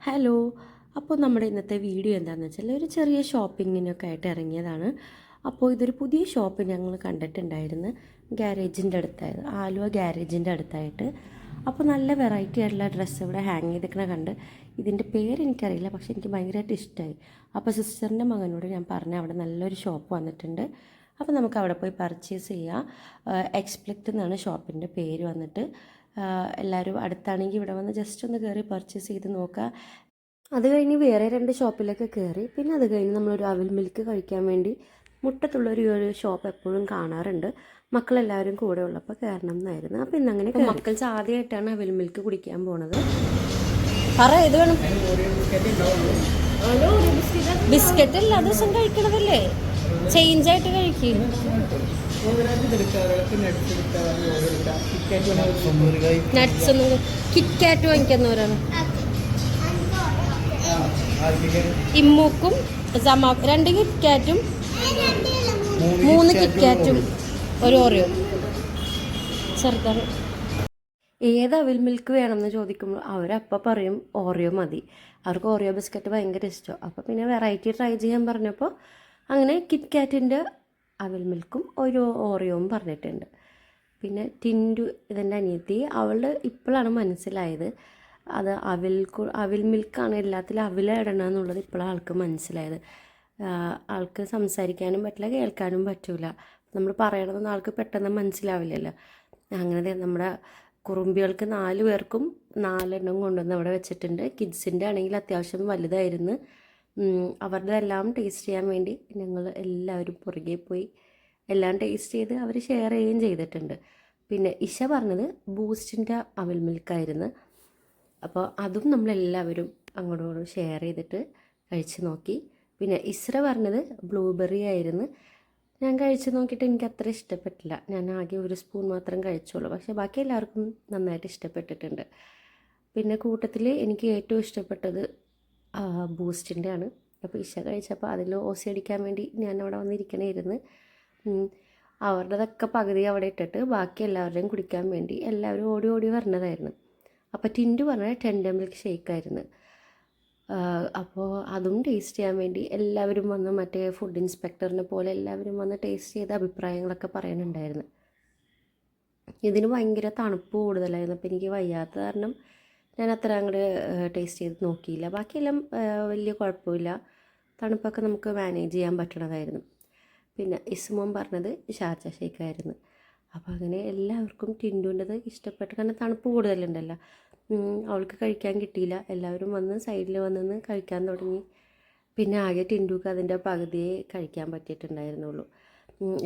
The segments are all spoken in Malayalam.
ഹലോ. അപ്പോൾ നമ്മുടെ ഇന്നത്തെ വീഡിയോ എന്താണെന്ന് വെച്ചാൽ ഒരു ചെറിയ ഷോപ്പിങ്ങിനൊക്കെ ആയിട്ട് ഇറങ്ങിയതാണ്. അപ്പോൾ ഇതൊരു പുതിയ ഷോപ്പ് ഞങ്ങൾ കണ്ടിട്ടുണ്ടായിരുന്നു, ഗ്യാരേജിൻ്റെ അടുത്തായിരുന്നു, ആലുവ ഗ്യാരേജിൻ്റെ അടുത്തായിട്ട്. അപ്പോൾ നല്ല വെറൈറ്റി ആയിട്ടുള്ള ഡ്രസ്സ് ഇവിടെ ഹാങ് ചെയ്തിരിക്കണ കണ്ട്. ഇതിൻ്റെ പേര് എനിക്കറിയില്ല, പക്ഷേ എനിക്ക് ഭയങ്കരമായിട്ട് ഇഷ്ടമായി. അപ്പോൾ സിസ്റ്ററിൻ്റെ മകനോട് ഞാൻ പറഞ്ഞു അവിടെ നല്ലൊരു ഷോപ്പ് വന്നിട്ടുണ്ട്, അപ്പോൾ നമുക്ക് അവിടെ പോയി പർച്ചേസ് ചെയ്യാം. എക്സ്പ്ലെക്റ്റ് എന്നാണ് ഷോപ്പിൻ്റെ പേര് വന്നിട്ട്. എല്ലാവരും അടുത്താണെങ്കിൽ ഇവിടെ വന്ന് ജസ്റ്റ് ഒന്ന് കയറി പർച്ചേസ് ചെയ്ത് നോക്കുക. അത് കഴിഞ്ഞ് വേറെ 2 ഷോപ്പിലൊക്കെ കയറി. പിന്നെ അത് കഴിഞ്ഞ് നമ്മളൊരു അവിൽ മിൽക്ക് കഴിക്കാൻ വേണ്ടി മുട്ടത്തുള്ളൊരു ഷോപ്പ് എപ്പോഴും കാണാറുണ്ട്. മക്കളെല്ലാവരും കൂടെ ഉള്ളപ്പോൾ കയറണം എന്നായിരുന്നു. അപ്പോൾ ഇന്നങ്ങനെ മക്കൾ ആദ്യമായിട്ടാണ് അവിൽ മിൽക്ക് കുടിക്കാൻ പോണത്. പറ, ഇത് വേണം. ബിസ്ക്കറ്റ് എല്ലാ ദിവസം കഴിക്കണതല്ലേ, ചേഞ്ച് ആയിട്ട് കഴിക്കും. നട്ട്സ് ഒന്നും കിറ്റ്കാറ്റ് വാങ്ങിക്കുന്നവരാണ്. ഇമ്മൂക്കും 2 കിറ്റ്കാറ്റും 3 കിറ്റ്കാറ്റും ഒരു ഓറിയോ ചെറുതാണ്. ഏത് അവിൽ മിൽക്ക് വേണമെന്ന് ചോദിക്കുമ്പോൾ അവരപ്പം പറയും ഓറിയോ മതി. അവർക്ക് ഓറിയോ ബിസ്ക്കറ്റ് ഭയങ്കര ഇഷ്ടം. അപ്പോൾ പിന്നെ വെറൈറ്റി ട്രൈ ചെയ്യാൻ പറഞ്ഞപ്പോൾ അങ്ങനെ കിറ്റ്കാറ്റിൻ്റെ അവിൽ മിൽക്കും ഒരു ഓറിയോവും പറഞ്ഞിട്ടുണ്ട്. പിന്നെ ടിൻഡു, ഇതിൻ്റെ അനിയത്തി, അവളുടെ ഇപ്പോഴാണ് മനസ്സിലായത് അത് അവിൽ മിൽക്കാണ്, എല്ലാത്തിലും അവിലിടണം എന്നുള്ളത് ഇപ്പോഴാണ് ആൾക്ക് മനസ്സിലായത്. ആൾക്ക് സംസാരിക്കാനും പറ്റില്ല, കേൾക്കാനും പറ്റില്ല. നമ്മൾ പറയണതൊന്നും ആൾക്ക് പെട്ടെന്ന് മനസ്സിലാവില്ലല്ലോ. അങ്ങനെ നമ്മുടെ കുറുമ്പികൾക്ക് 4 പേർക്കും 4 എണ്ണം കൊണ്ടുവന്ന് അവിടെ വെച്ചിട്ടുണ്ട്. കിഡ്സിൻ്റെ ആണെങ്കിൽ അത്യാവശ്യം വലുതായിരുന്നു. അവരുടെ എല്ലാം ടേസ്റ്റ് ചെയ്യാൻ വേണ്ടി ഞങ്ങൾ എല്ലാവരും പുറകെ പോയി എല്ലാം ടേസ്റ്റ് ചെയ്ത് അവർ ഷെയർ ചെയ്യുകയും ചെയ്തിട്ടുണ്ട്. പിന്നെ ഇഷ പറഞ്ഞത് ബൂസ്റ്റിൻ്റെ അവിൽ മിൽക്കായിരുന്നു. അപ്പോൾ അതും നമ്മളെല്ലാവരും അങ്ങോട്ടും ഷെയർ ചെയ്തിട്ട് കഴിച്ച് നോക്കി. പിന്നെ ഇസ്ര പറഞ്ഞത് ബ്ലൂബെറി ആയിരുന്നു. ഞാൻ കഴിച്ച് നോക്കിയിട്ട് എനിക്ക് അത്ര ഇഷ്ടപ്പെട്ടില്ല. ഞാൻ ആകെ 1 സ്പൂൺ മാത്രം കഴിച്ചോളൂ, പക്ഷേ ബാക്കി എല്ലാവർക്കും നന്നായിട്ട് ഇഷ്ടപ്പെട്ടിട്ടുണ്ട്. പിന്നെ കൂട്ടത്തിൽ എനിക്ക് ഏറ്റവും ഇഷ്ടപ്പെട്ടത് ബൂസ്റ്റിൻ്റെ ആണ്. അപ്പോൾ ഇഷ കഴിച്ചപ്പോൾ അതിൽ ഓസി അടിക്കാൻ വേണ്ടി ഞാൻ അവിടെ വന്നിരിക്കണമായിരുന്നു. അവരുടെതൊക്കെ പകുതി അവിടെ ഇട്ടിട്ട് ബാക്കി എല്ലാവരുടെയും കുടിക്കാൻ വേണ്ടി എല്ലാവരും ഓടി ഓടി വരണതായിരുന്നു. അപ്പോൾ ടിൻഡു പറഞ്ഞാൽ ടെൻഡർ മിൽക്ക് ഷേക്കായിരുന്നു. അപ്പോൾ അതും ടേസ്റ്റ് ചെയ്യാൻ വേണ്ടി എല്ലാവരും വന്ന്, മറ്റേ ഫുഡ് ഇൻസ്പെക്ടറിനെ പോലെ എല്ലാവരും വന്ന് ടേസ്റ്റ് ചെയ്ത അഭിപ്രായങ്ങളൊക്കെ പറയാനുണ്ടായിരുന്നു. ഇതിന് ഭയങ്കര തണുപ്പ് കൂടുതലായിരുന്നു. അപ്പോൾ എനിക്ക് വയ്യാത്ത കാരണം ഞാൻ അത്ര അങ്ങോട്ട് ടേസ്റ്റ് ചെയ്ത് നോക്കിയില്ല. ബാക്കിയെല്ലാം വലിയ കുഴപ്പമില്ല, തണുപ്പൊക്കെ നമുക്ക് മാനേജ് ചെയ്യാൻ പറ്റണതായിരുന്നു. പിന്നെ ഇസ്മോൻ പറഞ്ഞത് ഷാർജ ഷേക്കായിരുന്നു. അപ്പോൾ അങ്ങനെ എല്ലാവർക്കും ടിൻഡുവിൻ്റെത് ഇഷ്ടപ്പെട്ടു. കാരണം തണുപ്പ് കൂടുതലുണ്ടല്ലോ, അവൾക്ക് കഴിക്കാൻ കിട്ടിയില്ല. എല്ലാവരും വന്ന് സൈഡിൽ വന്ന് കഴിക്കാൻ തുടങ്ങി. പിന്നെ ആകെ ടിൻഡുക്ക് അതിൻ്റെ പകുതിയെ കഴിക്കാൻ പറ്റിയിട്ടുണ്ടായിരുന്നുള്ളൂ.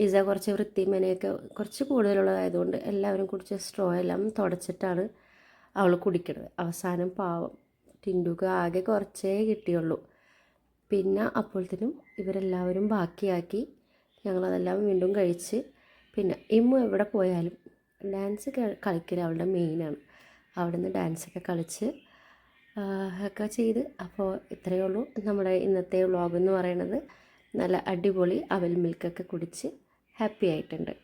ഇസ കുറച്ച് വൃത്തിമേനയൊക്കെ കുറച്ച് കൂടുതലുള്ളതായതുകൊണ്ട് എല്ലാവരും കുടിച്ച സ്ട്രോ എല്ലാം തുടച്ചിട്ടാണ് അവൾ കുടിക്കുന്നത്. അവസാനം പാവം ടിൻഡുക്ക് ആകെ കുറച്ചേ കിട്ടിയുള്ളൂ. പിന്നെ അപ്പോഴത്തേനും ഇവരെല്ലാവരും ബാക്കിയാക്കി. ഞങ്ങളതെല്ലാം വീണ്ടും കഴിച്ച്. പിന്നെ ഇമ്മു എവിടെ പോയാലും ഡാൻസ് കളിക്കൽ അവളുടെ മെയിനാണ്. അവിടെ നിന്ന് ഡാൻസൊക്കെ കളിച്ച് ഒക്കെ ചെയ്ത്. അപ്പോൾ ഇത്രയേ ഉള്ളൂ നമ്മുടെ ഇന്നത്തെ വ്ളോഗ് എന്ന് പറയുന്നത്. നല്ല അടിപൊളി അവൽ മിൽക്കൊക്കെ കുടിച്ച് ഹാപ്പി ആയിട്ടുണ്ട്.